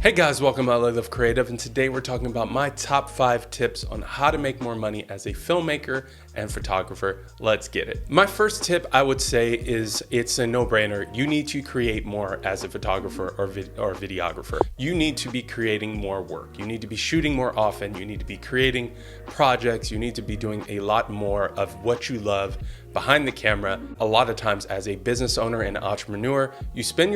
Hey guys, welcome to I Live Creative, and today we're talking about my top 5 tips on how to make more money as a filmmaker and photographer. Let's get it. My first tip I would say is it's a no-brainer. You need to create more as a photographer or videographer. You need to be creating more work. You need to be shooting more often. You need to be creating projects. You need to be doing a lot more of what you love behind the camera. A lot of times as a business owner and entrepreneur, you spend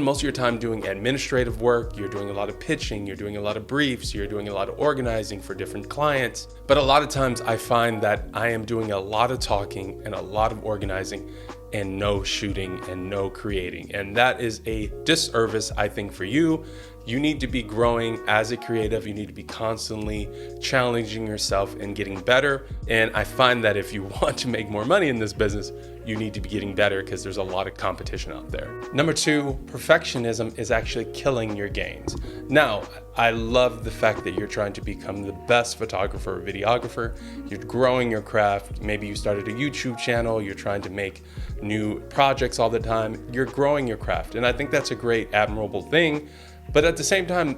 most of your time doing administrative work, you're doing a lot of pitching, you're doing a lot of briefs, you're doing a lot of organizing for different clients. But a lot of times I find that I am doing a lot of talking and a lot of organizing and no shooting and no creating. And that is a disservice, I think, for you. You need to be growing as a creative. You need to be constantly challenging yourself and getting better. And I find that if you want to make more money in this business, you need to be getting better because there's a lot of competition out there. Number 2, perfectionism is actually killing your gains. Now, I love the fact that you're trying to become the best photographer or videographer. You're growing your craft. Maybe you started a YouTube channel. You're trying to make new projects all the time. You're growing your craft. And I think that's a great, admirable thing. But at the same time,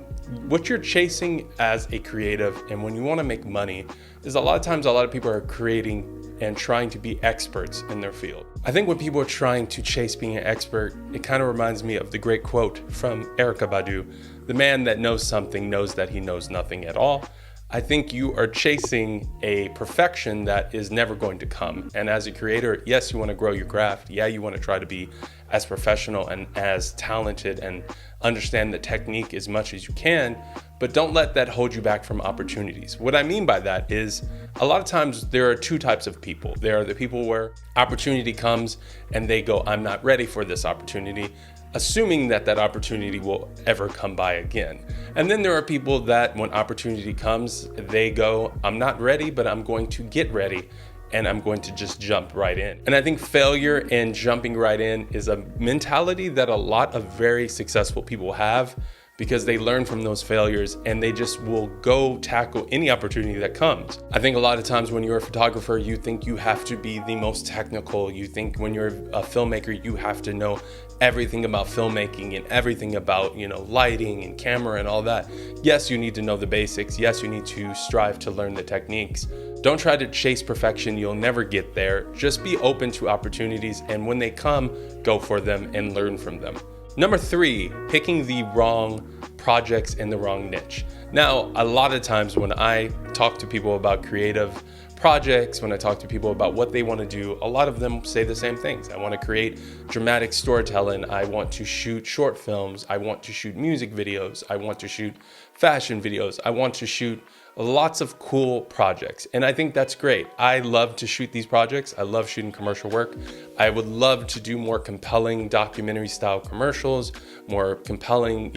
what you're chasing as a creative and when you want to make money is a lot of times a lot of people are creating and trying to be experts in their field. I think when people are trying to chase being an expert, it kind of reminds me of the great quote from Erykah Badu, "The man that knows something knows that he knows nothing at all." I think you are chasing a perfection that is never going to come. And as a creator, yes, you want to grow your craft. Yeah, you want to try to be as professional and as talented and understand the technique as much as you can, but don't let that hold you back from opportunities. What I mean by that is a lot of times there are 2 types of people. There are the people where opportunity comes and they go, "I'm not ready for this opportunity," assuming that that opportunity will ever come by again. And then there are people that when opportunity comes, they go, "I'm not ready, but I'm going to get ready and I'm going to just jump right in." And I think failure and jumping right in is a mentality that a lot of very successful people have because they learn from those failures and they just will go tackle any opportunity that comes. I think a lot of times when you're a photographer, you think you have to be the most technical. You think when you're a filmmaker, you have to know everything about filmmaking and everything about, lighting and camera and all that. Yes, you need to know the basics. Yes, you need to strive to learn the techniques. Don't try to chase perfection. You'll never get there. Just be open to opportunities, and when they come, go for them and learn from them. Number 3, picking the wrong projects in the wrong niche. Now, a lot of times when I talk to people about creative projects, when I talk to people about what they want to do, a lot of them say the same things. I want to create dramatic storytelling. I want to shoot short films. I want to shoot music videos. I want to shoot fashion videos. I want to shoot lots of cool projects. And I think that's great. I love to shoot these projects. I love shooting commercial work. I would love to do more compelling documentary style commercials, more compelling,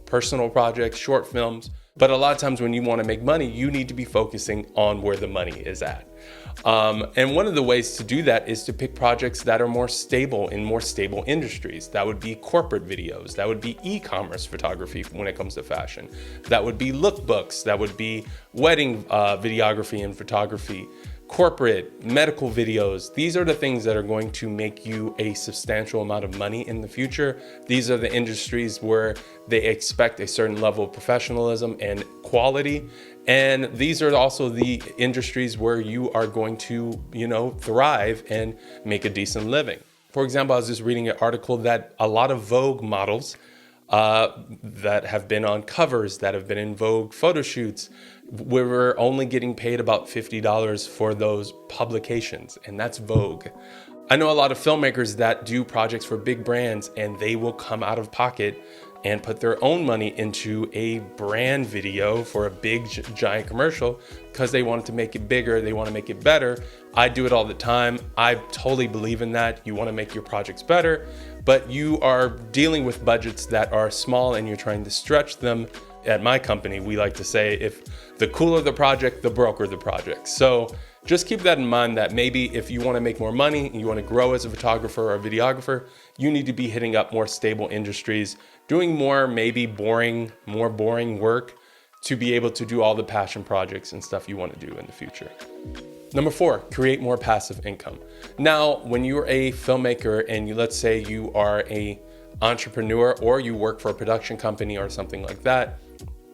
personal projects, short films. But a lot of times when you want to make money, you need to be focusing on where the money is at. And one of the ways to do that is to pick projects that are more stable in more stable industries. That would be corporate videos. That would be e-commerce photography when it comes to fashion. That would be lookbooks. That would be wedding videography and photography. Corporate, medical videos. These are the things that are going to make you a substantial amount of money in the future. These are the industries where they expect a certain level of professionalism and quality. And these are also the industries where you are going to, thrive and make a decent living. For example, I was just reading an article that a lot of Vogue models that have been on covers, that have been in Vogue photo shoots, we were only getting paid about $50 for those publications, and that's Vogue. I know a lot of filmmakers that do projects for big brands, and they will come out of pocket and put their own money into a brand video for a big giant commercial because they want to make it bigger, they want to make it better. I do it all the time. I totally believe in that. You want to make your projects better, but you are dealing with budgets that are small and you're trying to stretch them. At my company, we like to say, if the cooler the project, the broker the project. So just keep that in mind, that maybe if you want to make more money and you want to grow as a photographer or a videographer, you need to be hitting up more stable industries, doing more maybe more boring work to be able to do all the passion projects and stuff you want to do in the future. Number 4, create more passive income. Now, when you're a filmmaker and let's say you are a entrepreneur or you work for a production company or something like that,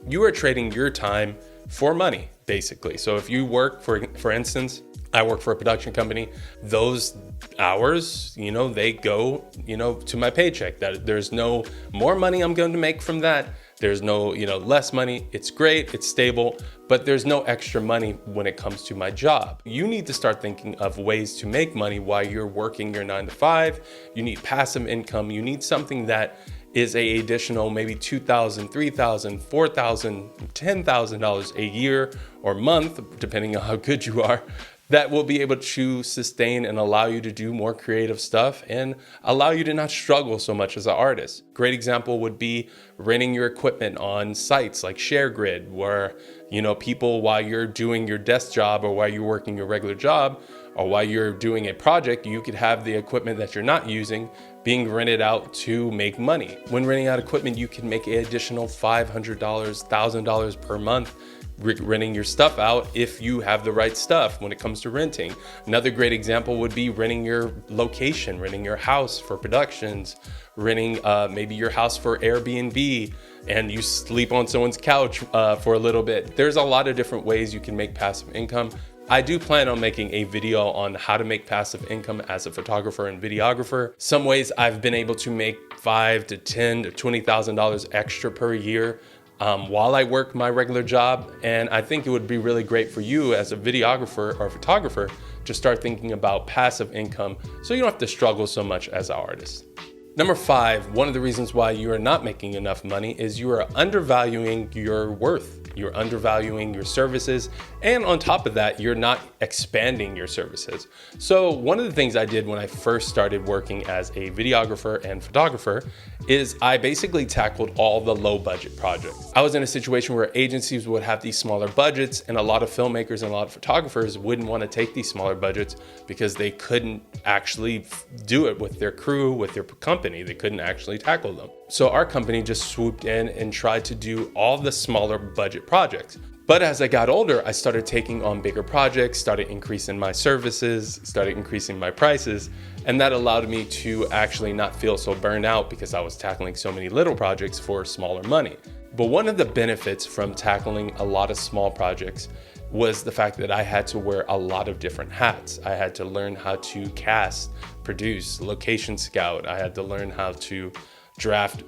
you are trading your time for money, basically. So if you work, for instance, I work for a production company, those hours, they go, to my paycheck. That there's no more money I'm going to make from that. There's no, less money. It's great, it's stable, but there's no extra money when it comes to my job. You need to start thinking of ways to make money while you're working your 9 to 5. You need passive income. You need something that is a additional maybe $2,000, $3,000, $4,000, $10,000 a year or month, depending on how good you are, that will be able to sustain and allow you to do more creative stuff and allow you to not struggle so much as an artist. Great example would be renting your equipment on sites like Artgrid, where, people, while you're doing your desk job or while you're working your regular job or while you're doing a project, you could have the equipment that you're not using being rented out to make money. When renting out equipment, you can make an additional $500, $1,000 per month renting your stuff out if you have the right stuff when it comes to renting. Another great example would be renting your location, renting your house for productions, renting maybe your house for Airbnb, and you sleep on someone's couch for a little bit. There's a lot of different ways you can make passive income. I do plan on making a video on how to make passive income as a photographer and videographer. Some ways I've been able to make $5,000 to $10,000 to $20,000 extra per year while I work my regular job. And I think it would be really great for you as a videographer or photographer to start thinking about passive income so you don't have to struggle so much as an artist. Number 5, one of the reasons why you are not making enough money is you are undervaluing your worth. You're undervaluing your services. And on top of that, you're not expanding your services. So one of the things I did when I first started working as a videographer and photographer is I basically tackled all the low budget projects. I was in a situation where agencies would have these smaller budgets and a lot of filmmakers and a lot of photographers wouldn't want to take these smaller budgets because they couldn't actually do it with their crew, with their company. They couldn't actually tackle them. So our company just swooped in and tried to do all the smaller budget projects. But as I got older, I started taking on bigger projects, started increasing my services, started increasing my prices, and that allowed me to actually not feel so burned out because I was tackling so many little projects for smaller money. But one of the benefits from tackling a lot of small projects was the fact that I had to wear a lot of different hats. I had to learn how to cast, produce, location scout. I had to learn how to draft,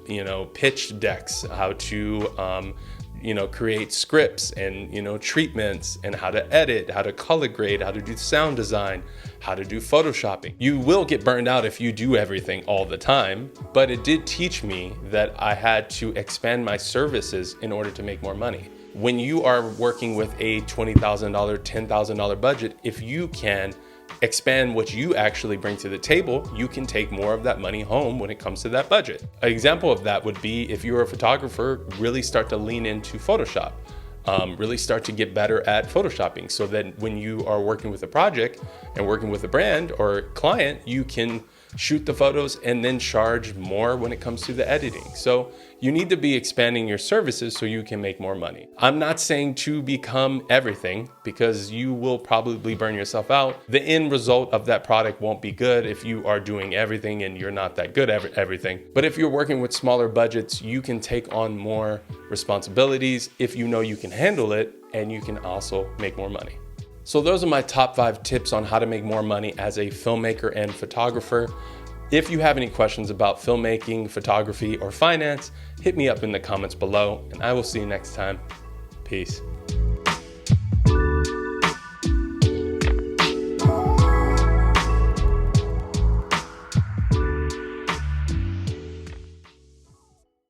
pitch decks, how to, create scripts and, treatments, and how to edit, how to color grade, how to do sound design, how to do photoshopping. You will get burned out if you do everything all the time, but it did teach me that I had to expand my services in order to make more money. When you are working with a $20,000, $10,000 budget, if you can expand what you actually bring to the table, you can take more of that money home when it comes to that budget. An example of that would be if you're a photographer, really start to lean into Photoshop. Really start to get better at photoshopping so that when you are working with a project and working with a brand or client, you can shoot the photos and then charge more when it comes to the editing. So you need to be expanding your services so you can make more money. I'm not saying to become everything because you will probably burn yourself out. The end result of that product won't be good if you are doing everything and you're not that good at everything. But if you're working with smaller budgets, you can take on more responsibilities if you know you can handle it, and you can also make more money. So those are my top 5 tips on how to make more money as a filmmaker and photographer. If you have any questions about filmmaking, photography, or finance, hit me up in the comments below, and I will see you next time. Peace.